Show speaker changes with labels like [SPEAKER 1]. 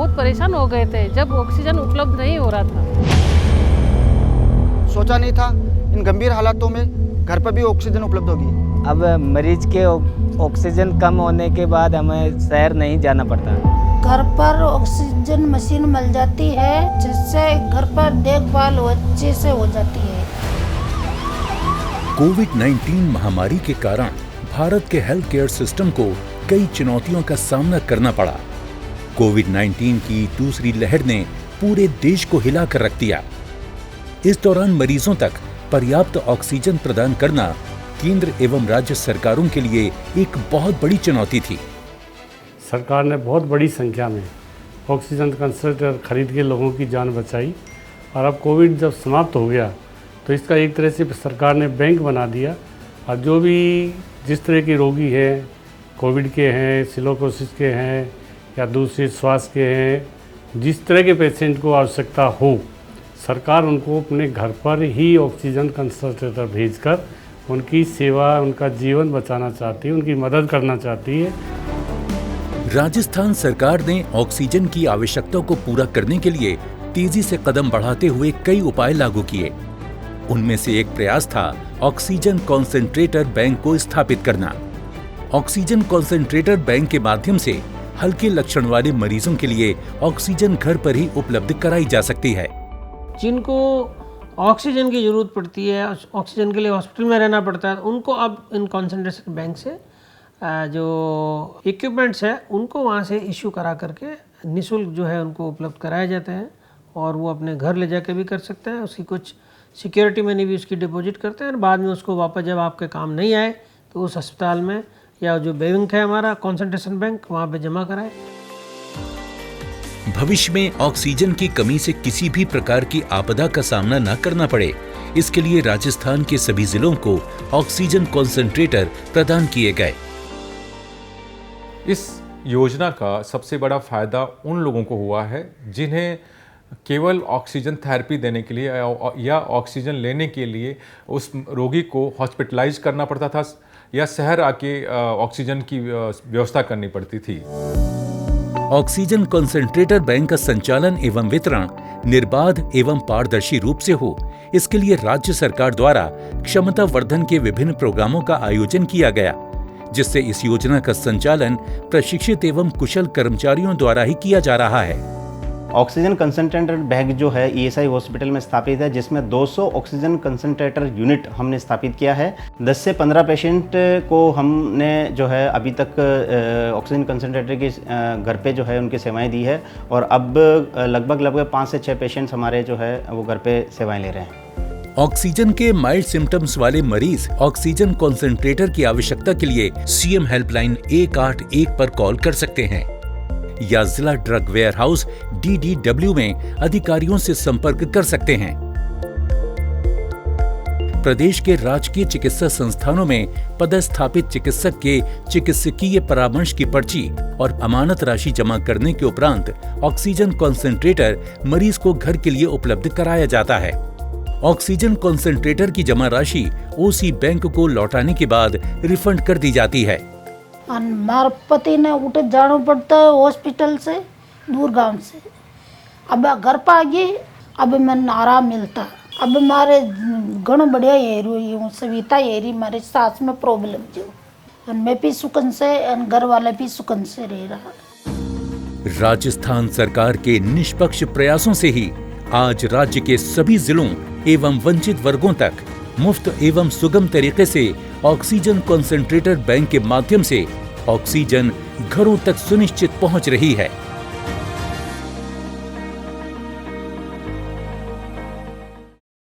[SPEAKER 1] बहुत परेशान हो गए थे जब ऑक्सीजन उपलब्ध नहीं हो रहा था।
[SPEAKER 2] सोचा नहीं था इन गंभीर हालातों में घर पर भी ऑक्सीजन उपलब्ध होगी।
[SPEAKER 3] अब मरीज के ऑक्सीजन कम होने के बाद हमें शहर नहीं जाना पड़ता।
[SPEAKER 4] घर पर ऑक्सीजन मशीन मिल जाती है जिससे घर पर देखभाल अच्छे से हो जाती है।
[SPEAKER 5] कोविड-19 महामारी के कारण भारत के हेल्थ केयर सिस्टम को कई चुनौतियों का सामना करना पड़ा। कोविड-19 की दूसरी लहर ने पूरे देश को हिलाकर रख दिया। इस दौरान मरीजों तक पर्याप्त ऑक्सीजन प्रदान करना केंद्र एवं राज्य सरकारों के लिए एक बहुत बड़ी चुनौती थी।
[SPEAKER 6] सरकार ने बहुत बड़ी संख्या में ऑक्सीजन कंसंट्रेटर खरीद के लोगों की जान बचाई और अब कोविड जब समाप्त हो गया तो इसका एक तरह से सरकार ने बैंक बना दिया और जो भी जिस तरह के रोगी हैं, कोविड के हैं, सिलोकोसिस के हैं या दूसरे श्वास के हैं, जिस तरह के पेशेंट को आवश्यकता हो, सरकार उनको अपने घर पर ही ऑक्सीजन कंसंट्रेटर भेजकर उनकी सेवा, उनका जीवन बचाना चाहती है, उनकी मदद करना चाहती है।
[SPEAKER 5] राजस्थान सरकार ने ऑक्सीजन की आवश्यकता को पूरा करने के लिए तेजी से कदम बढ़ाते हुए कई उपाय लागू किए। उनमें से एक प्रयास था ऑक्सीजन कॉन्सेंट्रेटर बैंक को स्थापित करना। ऑक्सीजन कॉन्सेंट्रेटर बैंक के माध्यम से हल्के लक्षण वाले मरीजों के लिए ऑक्सीजन घर पर ही उपलब्ध कराई जा सकती है।
[SPEAKER 7] जिनको ऑक्सीजन की ज़रूरत पड़ती है, ऑक्सीजन के लिए हॉस्पिटल में रहना पड़ता है, उनको अब इन कॉन्सेंट्रेशन बैंक से जो इक्विपमेंट्स है उनको वहाँ से इशू करा करके निःशुल्क जो है उनको उपलब्ध कराए जाते हैं और वो अपने घर ले जाके भी कर सकते हैं। उसकी कुछ सिक्योरिटी मनी भी उसकी डिपॉजिट करते हैं और बाद में उसको वापस जब आपके काम नहीं आए तो उस अस्पताल में या जो बैंक है हमारा कॉन्सेंट्रेशन बैंक, वहाँ पे जमा कराए।
[SPEAKER 5] भविष्य में ऑक्सीजन की कमी से किसी भी प्रकार की आपदा का सामना न करना पड़े, इसके लिए राजस्थान के सभी जिलों को ऑक्सीजन कॉन्सेंट्रेटर प्रदान किए गए।
[SPEAKER 8] इस योजना का सबसे बड़ा फायदा उन लोगों को हुआ है जिन्हें केवल ऑक्सीजन थेरेपी देने के लिए या ऑक्सीजन लेने के लिए उस रोगी को हॉस्पिटलाइज करना पड़ता था या शहर आके ऑक्सीजन की व्यवस्था करनी पड़ती थी।
[SPEAKER 5] ऑक्सीजन कॉन्सेंट्रेटर बैंक का संचालन एवं वितरण निर्बाध एवं पारदर्शी रूप से हो, इसके लिए राज्य सरकार द्वारा क्षमता वर्धन के विभिन्न प्रोग्रामों का आयोजन किया गया, जिससे इस योजना का संचालन प्रशिक्षित एवं कुशल कर्मचारियों द्वारा ही किया जा रहा है।
[SPEAKER 9] ऑक्सीजन कंसंट्रेटर बैंक जो है ईएसआई हॉस्पिटल में स्थापित है, जिसमें 200 ऑक्सीजन कंसंट्रेटर यूनिट हमने स्थापित किया है। 10 से 15 पेशेंट को हमने जो है अभी तक ऑक्सीजन कंसंट्रेटर की घर पे जो है उनकी सेवाएं दी है और अब लगभग 5 से 6 पेशेंट्स हमारे जो है वो घर पे सेवाएं ले रहे हैं।
[SPEAKER 5] ऑक्सीजन के माइल्ड सिम्टम्स वाले मरीज ऑक्सीजन कॉन्सेंट्रेटर की आवश्यकता के लिए सीएम हेल्पलाइन 181 पर कॉल कर सकते हैं या जिला ड्रग वेयर हाउस DDW में अधिकारियों से संपर्क कर सकते हैं। प्रदेश के राजकीय चिकित्सा संस्थानों में पदस्थापित चिकित्सक के चिकित्सकीय परामर्श की पर्ची और अमानत राशि जमा करने के उपरांत ऑक्सीजन कॉन्सेंट्रेटर मरीज को घर के लिए उपलब्ध कराया जाता है। ऑक्सीजन कॉन्सेंट्रेटर की जमा राशि OC बैंक को लौटाने के बाद रिफंड कर दी जाती है।
[SPEAKER 4] हमारे पति ने उठे जाना पड़ता है हॉस्पिटल से दूर गांव से, अब घर पर आ गई, अब मैंने आराम मिलता। अब हमारे घणो बढ़िया एरी सविता एरी हमारे सास में प्रॉब्लम जो मैं भी सुकन से घर वाले भी सुकन से रह रहा।
[SPEAKER 5] राजस्थान सरकार के निष्पक्ष प्रयासों से ही आज राज्य के सभी जिलों एवं वंचित वर्गों तक मुफ्त एवं सुगम तरीके से ऑक्सीजन कॉन्सेंट्रेटर बैंक के माध्यम से ऑक्सीजन घरों तक सुनिश्चित पहुंच रही है।